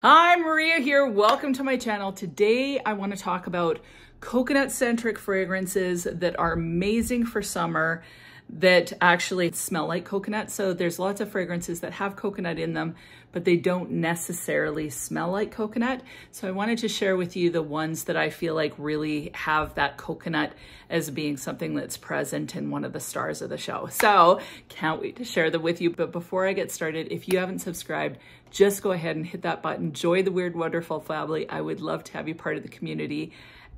Hi, Maria here. Welcome to my channel. Today I want to talk about coconut-centric fragrances that are amazing for summer that actually smell like coconut. So there's lots of fragrances that have coconut in them, but they don't necessarily smell like coconut. So I wanted to share with you the ones that I feel like really have that coconut as being something that's present in one of the stars of the show. So can't wait to share them with you. But before I get started, if you haven't subscribed, just go ahead and hit that button. Join the Weird Wonderful family. I would love to have you part of the community.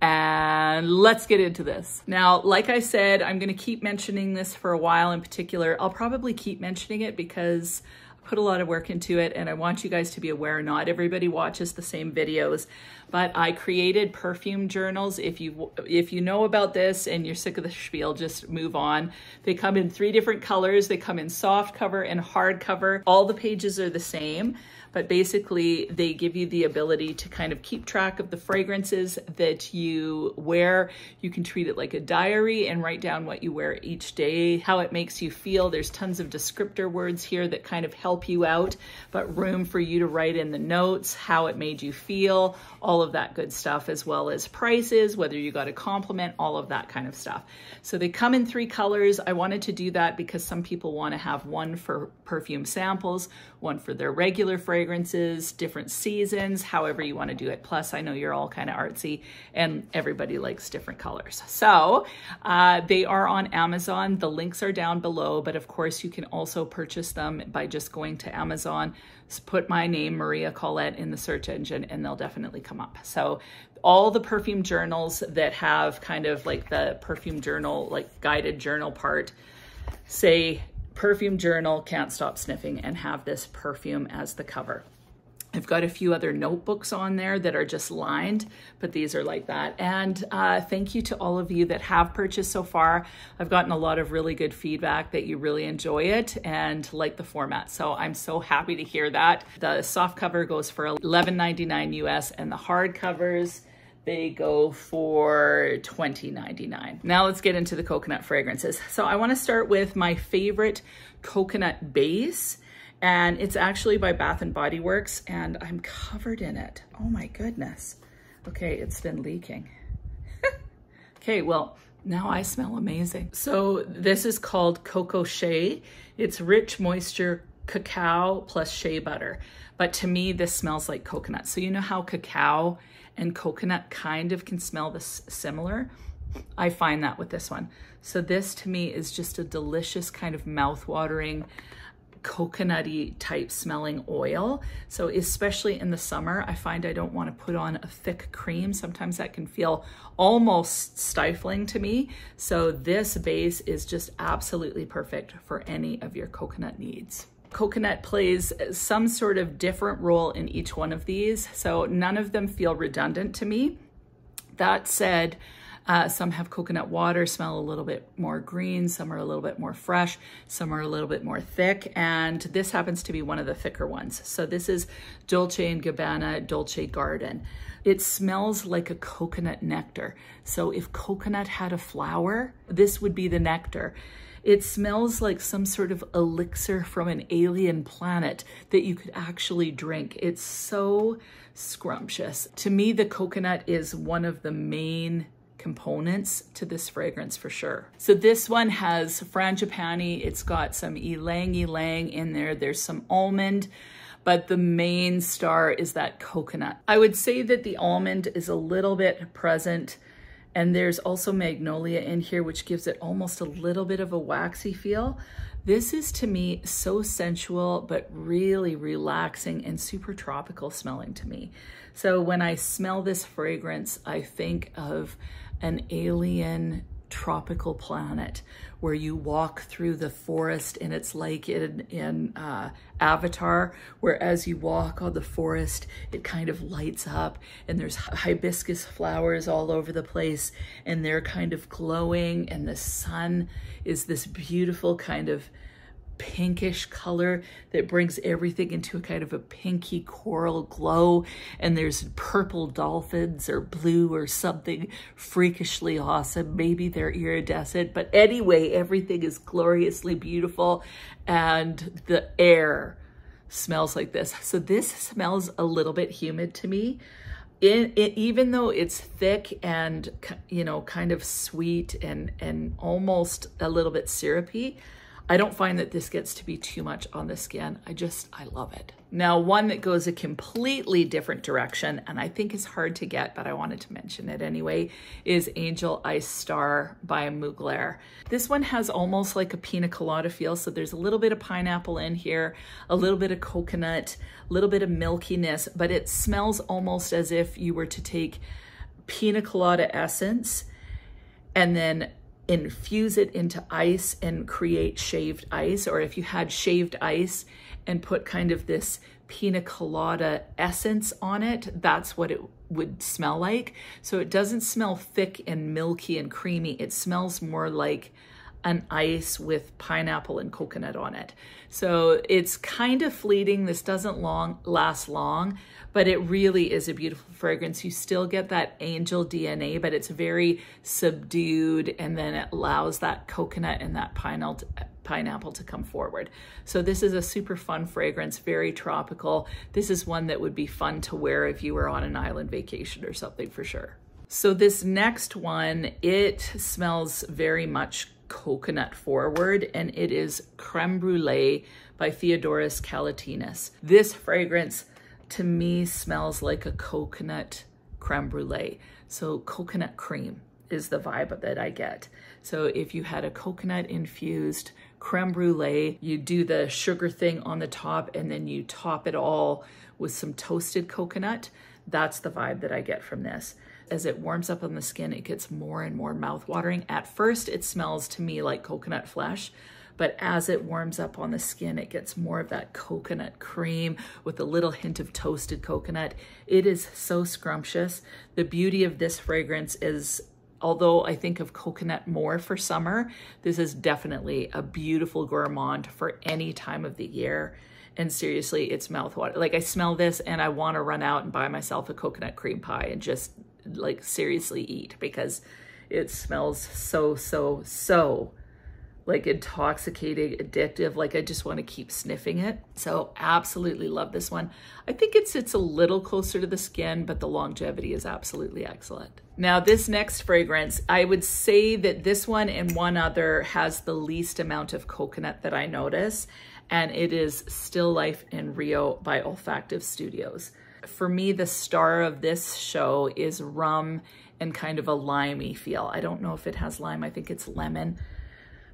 And let's get into this. Now, like I said, I'm gonna keep mentioning this for a while in particular. I'll probably keep mentioning it because I put a lot of work into it and I want you guys to be aware not everybody watches the same videos, but I created perfume journals. If you know about this and you're sick of the spiel, just move on. They come in 3 different colors. They come in soft cover and hard cover. All the pages are the same, but basically they give you the ability to kind of keep track of the fragrances that you wear. You can treat it like a diary and write down what you wear each day, how it makes you feel. There's tons of descriptor words here that kind of help you out, but room for you to write in the notes, how it made you feel, all of that good stuff, as well as prices, whether you got a compliment, all of that kind of stuff. So they come in 3 colors. I wanted to do that because some people want to have one for perfume samples, one for their regular fragrances, different seasons, however you want to do it. Plus, I know you're all kind of artsy and everybody likes different colors. So they are on Amazon. The links are down below, but of course you can also purchase them by just going to Amazon, put my name, Maria Collette, in the search engine and they'll definitely come up. So all the perfume journals that have kind of like the perfume journal, like guided journal part, say perfume journal, can't stop sniffing, and have this perfume as the cover. I've got a few other notebooks on there that are just lined, but these are like that. And thank you to all of you that have purchased so far. I've gotten a lot of really good feedback that you really enjoy it and like the format. So I'm so happy to hear that. The soft cover goes for $11.99 US and the hard covers, they go for $20.99. Now let's get into the coconut fragrances. So I want to start with my favorite coconut base, and it's actually by Bath & Body Works, and I'm covered in it. Oh my goodness. Okay, it's been leaking. Okay, well, now I smell amazing. So this is called Cocoa Shea. It's rich moisture cacao plus shea butter. But to me, this smells like coconut. So you know how cacao and coconut kind of can smell this similar? I find that with this one. So this to me is just a delicious kind of mouth-watering, coconutty type smelling oil. So especially in the summer, I find I don't want to put on a thick cream. Sometimes that can feel almost stifling to me. So this base is just absolutely perfect for any of your coconut needs. Coconut plays some sort of different role in each one of these, so none of them feel redundant to me. That said, some have coconut water, smell a little bit more green, some are a little bit more fresh, some are a little bit more thick, and this happens to be one of the thicker ones. So this is Dolce & Gabbana Dolce Garden. It smells like a coconut nectar. So if coconut had a flower, this would be the nectar. It smells like some sort of elixir from an alien planet that you could actually drink. It's so scrumptious. To me, the coconut is one of the main components to this fragrance for sure. So this one has frangipani. It's got some ylang ylang in there. There's some almond, but the main star is that coconut. I would say that the almond is a little bit present, and there's also magnolia in here, which gives it almost a little bit of a waxy feel. This is to me so sensual, but really relaxing and super tropical smelling to me. So when I smell this fragrance, I think of an alien tropical planet where you walk through the forest, and it's like in Avatar, where as you walk on the forest, it kind of lights up and there's hibiscus flowers all over the place and they're kind of glowing, and the sun is this beautiful kind of pinkish color that brings everything into a kind of a pinky coral glow, and there's purple dolphins or blue or something freakishly awesome. Maybe they're iridescent, but anyway, everything is gloriously beautiful, and the air smells like this. So this smells a little bit humid to me. Even though it's thick and, you know, kind of sweet and almost a little bit syrupy, I don't find that this gets to be too much on the skin. I love it. Now, one that goes a completely different direction, and I think is hard to get, but I wanted to mention it anyway, is Angel Ice Star by Mugler. This one has almost like a pina colada feel. So there's a little bit of pineapple in here, a little bit of coconut, a little bit of milkiness, but it smells almost as if you were to take pina colada essence and then infuse it into ice and create shaved ice, or if you had shaved ice and put kind of this pina colada essence on it, that's what it would smell like. So it doesn't smell thick and milky and creamy. It smells more like an ice with pineapple and coconut on it. So it's kind of fleeting. This doesn't last long, but it really is a beautiful fragrance. You still get that angel DNA, but it's very subdued, and then it allows that coconut and that pineapple to come forward. So this is a super fun fragrance, very tropical. This is one that would be fun to wear if you were on an island vacation or something for sure. So this next one, it smells very much coconut forward, and it is Creme Brulee by Theodoros Kalatinas. This fragrance to me smells like a coconut creme brulee. So coconut cream is the vibe that I get. So if you had a coconut infused creme brulee, you do the sugar thing on the top and then you top it all with some toasted coconut. That's the vibe that I get from this. As it warms up on the skin, it gets more and more mouth-watering. At first, it smells to me like coconut flesh, but as it warms up on the skin, it gets more of that coconut cream with a little hint of toasted coconut. It is so scrumptious. The beauty of this fragrance is, although I think of coconut more for summer, this is definitely a beautiful gourmand for any time of the year. And seriously, it's mouthwatering. Like, I smell this and I want to run out and buy myself a coconut cream pie and just like seriously eat, because it smells so like intoxicating, addictive. Like, I just want to keep sniffing it. So absolutely love this one. I think it sits a little closer to the skin, but the longevity is absolutely excellent. Now, this next fragrance, I would say that this one and one other has the least amount of coconut that I notice, and it is Still Life in Rio by Olfactive Studios. For me, the star of this show is rum and kind of a limey feel. I don't know if it has lime, I think it's lemon,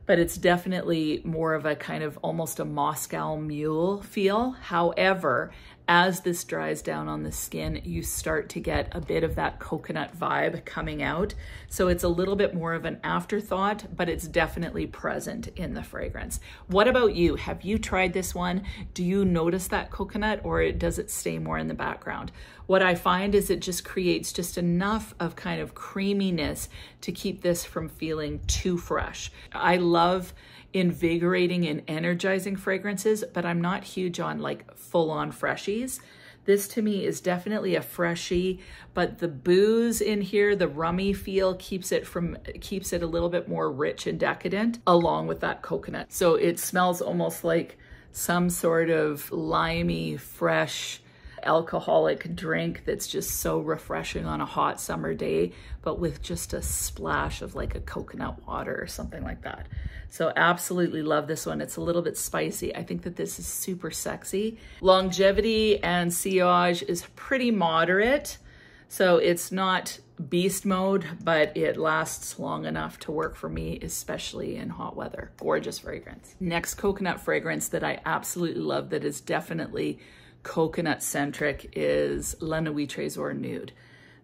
but it's definitely more of a kind of almost a Moscow Mule feel. However, as this dries down on the skin, you start to get a bit of that coconut vibe coming out. So it's a little bit more of an afterthought, but it's definitely present in the fragrance. What about you? Have you tried this one? Do you notice that coconut, or does it stay more in the background? What I find is it just creates just enough of kind of creaminess to keep this from feeling too fresh. I love invigorating and energizing fragrances, but I'm not huge on like full-on freshies. This to me is definitely a freshie, but the booze in here, the rummy feel keeps it a little bit more rich and decadent along with that coconut. So it smells almost like some sort of limey, fresh, alcoholic drink that's just so refreshing on a hot summer day, but with just a splash of like a coconut water or something like that. So absolutely love this one. It's a little bit spicy. I think that this is super sexy. Longevity and sillage is pretty moderate. So it's not beast mode, but it lasts long enough to work for me, especially in hot weather. Gorgeous fragrance. Next coconut fragrance that I absolutely love that is definitely coconut centric is La Nuit Trésor Nude.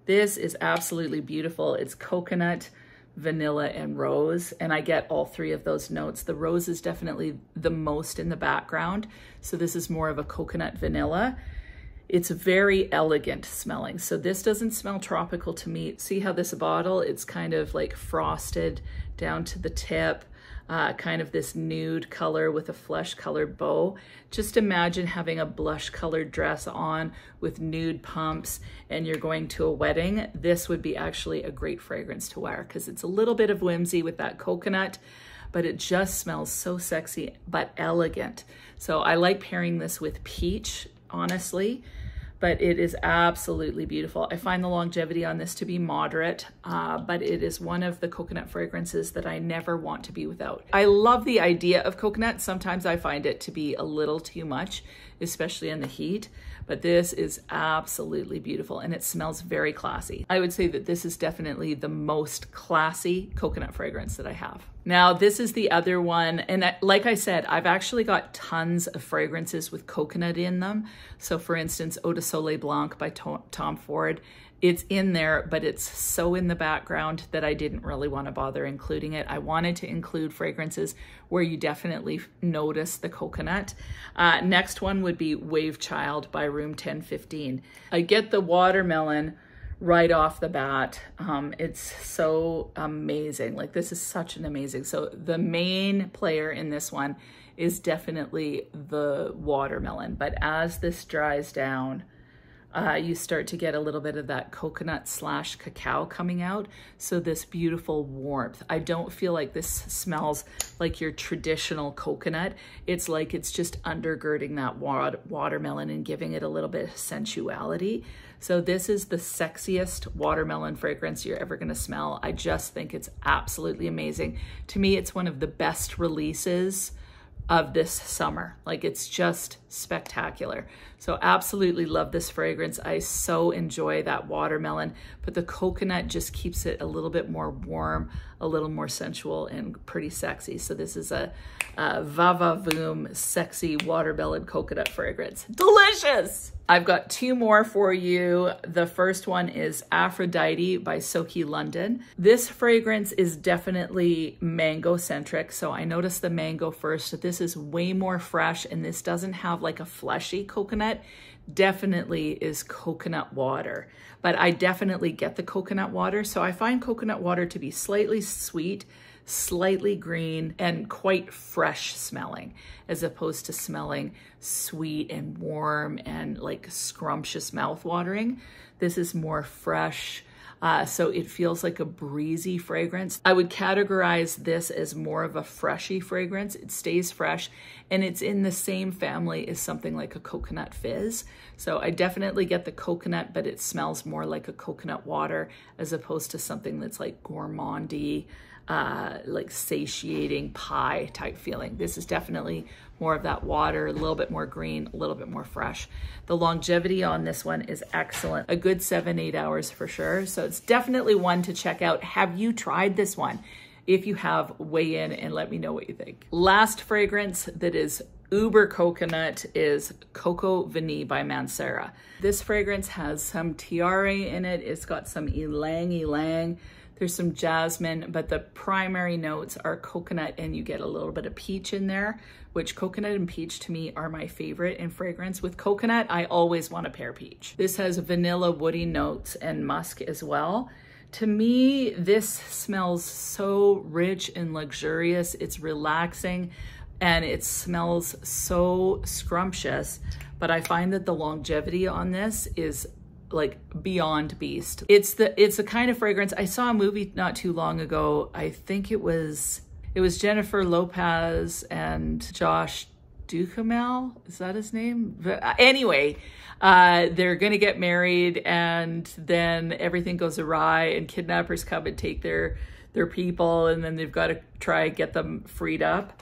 This is absolutely beautiful. It's coconut, vanilla, and rose, and I get all three of those notes. The rose is definitely the most in the background, so this is more of a coconut vanilla. It's very elegant smelling, so this doesn't smell tropical to me. See how this bottle, it's kind of like frosted down to the tip, kind of this nude color with a flesh colored bow. Just imagine having a blush colored dress on with nude pumps and you're going to a wedding. This would be actually a great fragrance to wear because it's a little bit of whimsy with that coconut, but it just smells so sexy, but elegant. So I like pairing this with peach, honestly, but it is absolutely beautiful. I find the longevity on this to be moderate, but it is one of the coconut fragrances that I never want to be without. I love the idea of coconut. Sometimes I find it to be a little too much, especially in the heat, but this is absolutely beautiful and it smells very classy. I would say that this is definitely the most classy coconut fragrance that I have. Now, this is the other one. And like I said, I've actually got tons of fragrances with coconut in them. So for instance, Eau de Soleil Blanc by Tom Ford, it's in there, but it's so in the background that I didn't really want to bother including it. I wanted to include fragrances where you definitely notice the coconut. Next one would be Wave Child by Room 1015. I get the watermelon right off the bat. It's so amazing. Like, this is such an amazing. So the main player in this one is definitely the watermelon, but as this dries down, you start to get a little bit of that coconut / cacao coming out. So this beautiful warmth. I don't feel like this smells like your traditional coconut. It's like it's just undergirding that watermelon and giving it a little bit of sensuality. So this is the sexiest watermelon fragrance you're ever gonna smell. I just think it's absolutely amazing. To me, it's one of the best releases of this summer. Like, it's just spectacular. So absolutely love this fragrance. I so enjoy that watermelon, but the coconut just keeps it a little bit more warm, a little more sensual and pretty sexy. So this is a va-va-voom sexy watermelon coconut fragrance. Delicious! I've got two more for you. The first one is Aphrodite by Soki London. This fragrance is definitely mango centric. So I noticed the mango first. This is way more fresh and this doesn't have like a fleshy coconut. Definitely is coconut water, but I definitely get the coconut water. So I find coconut water to be slightly sweet, slightly green, and quite fresh smelling, as opposed to smelling sweet and warm and like scrumptious mouth watering. This is more fresh. So it feels like a breezy fragrance. I would categorize this as more of a freshy fragrance. It stays fresh and it's in the same family as something like a coconut fizz. So I definitely get the coconut, but it smells more like a coconut water as opposed to something that's like gourmandy, like satiating pie type feeling. This is definitely more of that water, a little bit more green, a little bit more fresh. The longevity on this one is excellent. A good 7-8 hours for sure. So it's definitely one to check out. Have you tried this one? If you have, weigh in and let me know what you think. Last fragrance that is uber coconut is Coco Vanille by Mancera. This fragrance has some tiare in it. It's got some ylang ylang. There's some jasmine, but the primary notes are coconut and you get a little bit of peach in there, which coconut and peach to me are my favorite in fragrance. With coconut, I always want to pair peach. This has vanilla woody notes and musk as well. To me, this smells so rich and luxurious. It's relaxing and it smells so scrumptious, but I find that the longevity on this is like beyond beast. It's the kind of fragrance. I saw a movie not too long ago. I think it was Jennifer Lopez and Josh Duhamel. Is that his name? But anyway, they're gonna get married and then everything goes awry and kidnappers come and take their people and then they've got to try and get them freed up.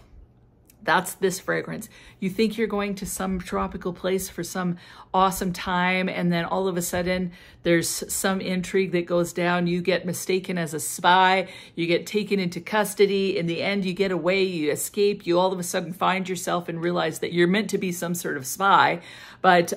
That's this fragrance. You think you're going to some tropical place for some awesome time, and then all of a sudden there's some intrigue that goes down. You get mistaken as a spy. You get taken into custody. In the end, you get away, you escape. You all of a sudden find yourself and realize that you're meant to be some sort of spy. But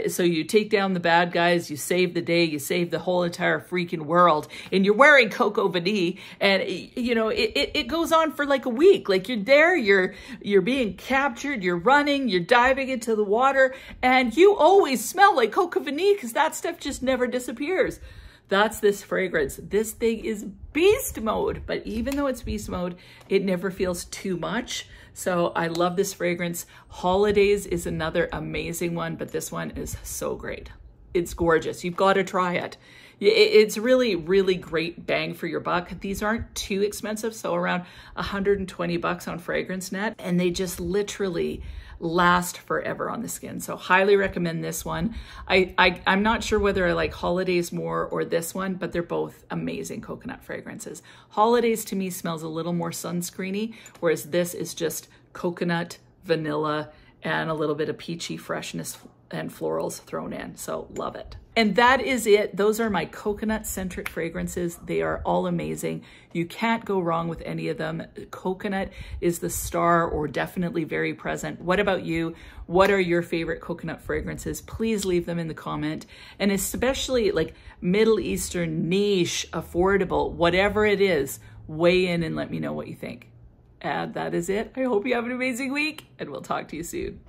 so you take down the bad guys, you save the day, you save the whole entire freaking world, and you're wearing Coco Vanille, and you know, it goes on for like a week. Like you're there, you're being captured, you're running, you're diving into the water, and you always smell like Coco Vanille because that stuff just never disappears. That's this fragrance. This thing is beast mode, but even though it's beast mode, it never feels too much. So I love this fragrance. Holidays is another amazing one, but this one is so great. it's gorgeous. You've got to try it. It's really, really great bang for your buck. These aren't too expensive, so around 120 bucks on FragranceNet, and they just literally last forever on the skin. So highly recommend this one. I'm not sure whether I like Holidays more or this one, but they're both amazing coconut fragrances. Holidays to me smells a little more sunscreeny, whereas this is just coconut, vanilla, and a little bit of peachy freshness and florals thrown in. So love it. And that is it. Those are my coconut centric fragrances. They are all amazing. You can't go wrong with any of them. Coconut is the star, or definitely very present. What about you? What are your favorite coconut fragrances? Please leave them in the comment. And especially like Middle Eastern, niche, affordable, whatever it is, weigh in and let me know what you think. And that is it. I hope you have an amazing week, and we'll talk to you soon.